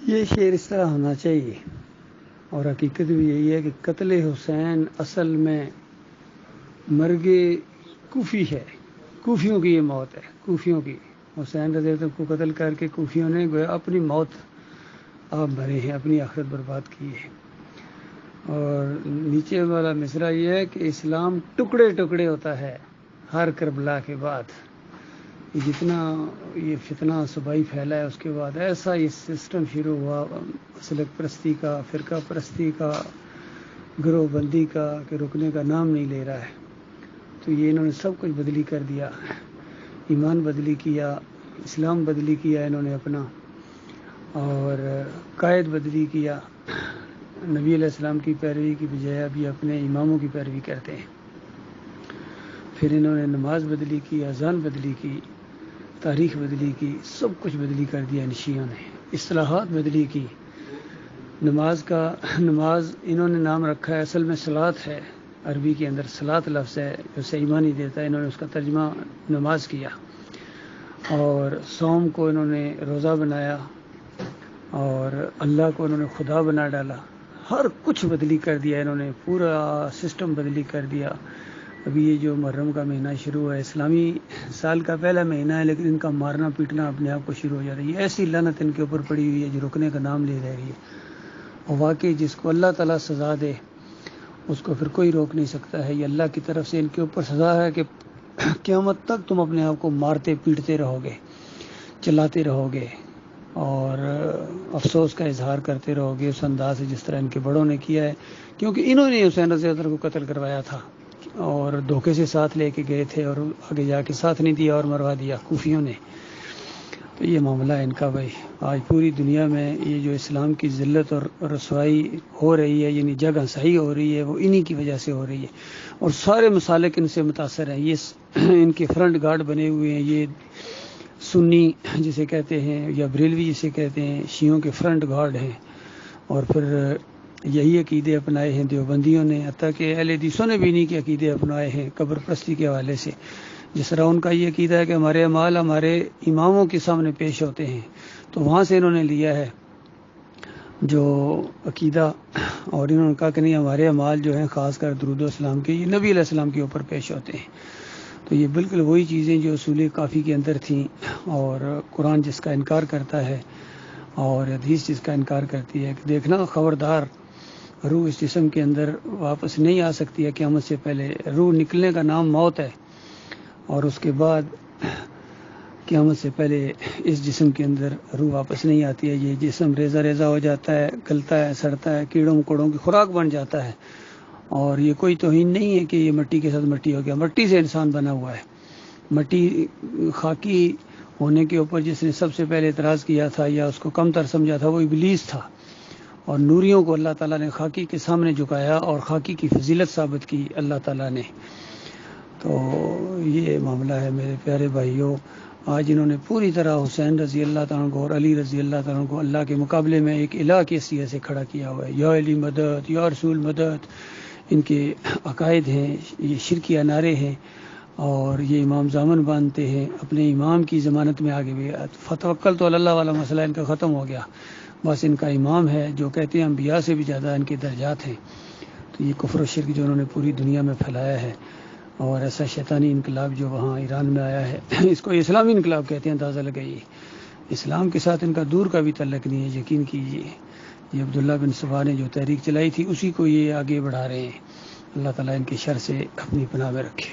یہ شعر اس طرح ہونا چاہیے، اور حقیقت بھی یہی ہے کہ قتل حسین اصل میں مرگ کوفی ہے، کوفیوں کی یہ موت ہے، کوفیوں کی۔ حسین رضی اللہ عنہ کو قتل کر کے کوفیوں نے گویا اپنی موت آپ بھرے ہیں، اپنی آخرت برباد کی ہے۔ اور نیچے والا مصرع یہ ہے کہ اسلام ٹکڑے ٹکڑے ہوتا ہے ہر کربلا کے بعد۔ جتنا یہ فتنہ صبائی پھیلا ہے اس کے بعد ایسا یہ سسٹم شروع ہوا مسلک پرستی کا، فرقہ پرستی کا، گروہ بندی کا، کہ رکنے کا نام نہیں لے رہا ہے۔ تو یہ انہوں نے سب کچھ بدلی کر دیا، ایمان بدلی کیا، اسلام بدلی کیا انہوں نے اپنا، اور قائد بدلی کیا۔ نبی علیہ السلام کی پیروی کی بجائے اب یہ اپنے اماموں کی پیروی کرتے ہیں۔ پھر انہوں نے نماز بدلی کی، اذان بدلی کی، تاریخ بدلی کی، سب کچھ بدلی کر دیا ان شیعوں نے، اصلاحات بدلی کی۔ نماز انہوں نے نام رکھا ہے، اصل میں صلاۃ ہے، عربی کے اندر صلاۃ لفظ ہے جو اسے ایمانی دیتا ہے، انہوں نے اس کا ترجمہ نماز کیا۔ اور صوم کو انہوں نے روزہ بنایا، اور اللہ کو انہوں نے خدا بنا ڈالا۔ ہر کچھ بدلی کر دیا انہوں نے، پورا سسٹم بدلی کر دیا۔ ابھی یہ جو محرم کا مہینہ شروع ہے، اسلامی سال کا پہلا مہینہ ہے، لیکن ان کا مارنا پیٹنا اپنے آپ کو شروع ہو جاتا ہے۔ یہ ایسی لعنت ان کے اوپر پڑی ہوئی ہے جو رکنے کا نام لے رہی ہے، اور واقعی جس کو اللہ تعالیٰ سزا دے اس کو پھر کوئی روک نہیں سکتا ہے۔ یہ اللہ کی طرف سے ان کے اوپر سزا ہے کہ قیامت تک تم اپنے آپ کو مارتے پیٹتے رہو گے، چلاتے رہو گے، اور افسوس کا اظہار کرتے رہو گے اس انداز سے جس طرح ان کے بڑوں نے کیا ہے، کیونکہ انہوں نے حسین رضی اللہ عنہ کو قتل کروایا تھا، اور دھوکے سے ساتھ لے کے گئے تھے، اور آگے جا کے ساتھ نہیں دیا اور مروا دیا کوفیوں نے۔ تو یہ معاملہ ہے ان کا بھائی۔ آج پوری دنیا میں یہ جو اسلام کی ذلت اور رسوائی ہو رہی ہے، یعنی جگہ صحیح ہو رہی ہے، وہ انہی کی وجہ سے ہو رہی ہے، اور سارے مسالک ان سے متاثر ہیں۔ یہ ان کے فرنٹ گارڈ بنے ہوئے ہیں، یہ سنی جسے کہتے ہیں یا بریلوی جسے کہتے ہیں، شیعوں کے فرنٹ گارڈ ہیں، اور پھر یہی عقیدے اپنائے ہیں دیوبندیوں نے، حتیٰ کہ اہل حدیثوں نے بھی انہی کے عقیدے اپنائے ہیں قبر پرستی کے حوالے سے۔ جس طرح ان کا یہ عقیدہ ہے کہ ہمارے اعمال ہمارے اماموں کے سامنے پیش ہوتے ہیں، تو وہاں سے انہوں نے لیا ہے جو عقیدہ، اور انہوں نے کہا کہ نہیں، ہمارے اعمال جو ہیں خاص کر درود و اسلام کے، یہ نبی علیہ السلام کے اوپر پیش ہوتے ہیں۔ تو یہ بالکل وہی چیزیں جو اصول کافی کے اندر تھیں، اور قرآن جس کا انکار کرتا ہے اور حدیث جس کا انکار کرتی ہے کہ دیکھنا خبردار، روح اس جسم کے اندر واپس نہیں آ سکتی ہے قیامت سے پہلے۔ روح نکلنے کا نام موت ہے، اور اس کے بعد قیامت سے پہلے اس جسم کے اندر روح واپس نہیں آتی ہے۔ یہ جسم ریزہ ریزہ ہو جاتا ہے، گلتا ہے، سڑتا ہے، کیڑوں مکوڑوں کی خوراک بن جاتا ہے، اور یہ کوئی توہین نہیں ہے کہ یہ مٹی کے ساتھ مٹی ہو گیا۔ مٹی سے انسان بنا ہوا ہے۔ مٹی خاکی ہونے کے اوپر جس نے سب سے پہلے اعتراض کیا تھا یا اس کو کم تر سمجھا تھا وہ ابلیس تھا، اور نوریوں کو اللہ تعالیٰ نے خاکی کے سامنے جھکایا، اور خاکی کی فضیلت ثابت کی اللہ تعالیٰ نے۔ تو یہ معاملہ ہے میرے پیارے بھائیوں۔ آج انہوں نے پوری طرح حسین رضی اللہ تعالیٰ کو اور علی رضی اللہ تعالیٰ کو اللہ کے مقابلے میں ایک الہ کی حیثیت سے کھڑا کیا ہوا ہے۔ یا علی مدد، یا رسول مدد، ان کے عقائد ہیں، یہ شرکیہ نعرے ہیں، اور یہ امام ضامن باندھتے ہیں، اپنے امام کی ضمانت میں آگے بھی۔ فتوکل تو اللہ والا مسئلہ ان کا ختم ہو گیا، بس ان کا امام ہے جو کہتے ہیں انبیاء سے بھی زیادہ ان کے درجات ہیں۔ تو یہ کفر و شرک جو انہوں نے پوری دنیا میں پھیلایا ہے، اور ایسا شیطانی انقلاب جو وہاں ایران میں آیا ہے، اس کو اسلامی انقلاب کہتے ہیں، اندازہ لگائیے۔ اسلام کے ساتھ ان کا دور کا بھی تعلق نہیں ہے، یقین کیجیے۔ یہ عبداللہ بن سبا نے جو تحریک چلائی تھی اسی کو یہ آگے بڑھا رہے ہیں۔ اللہ تعالیٰ ان کے شر سے اپنی پناہ میں رکھے۔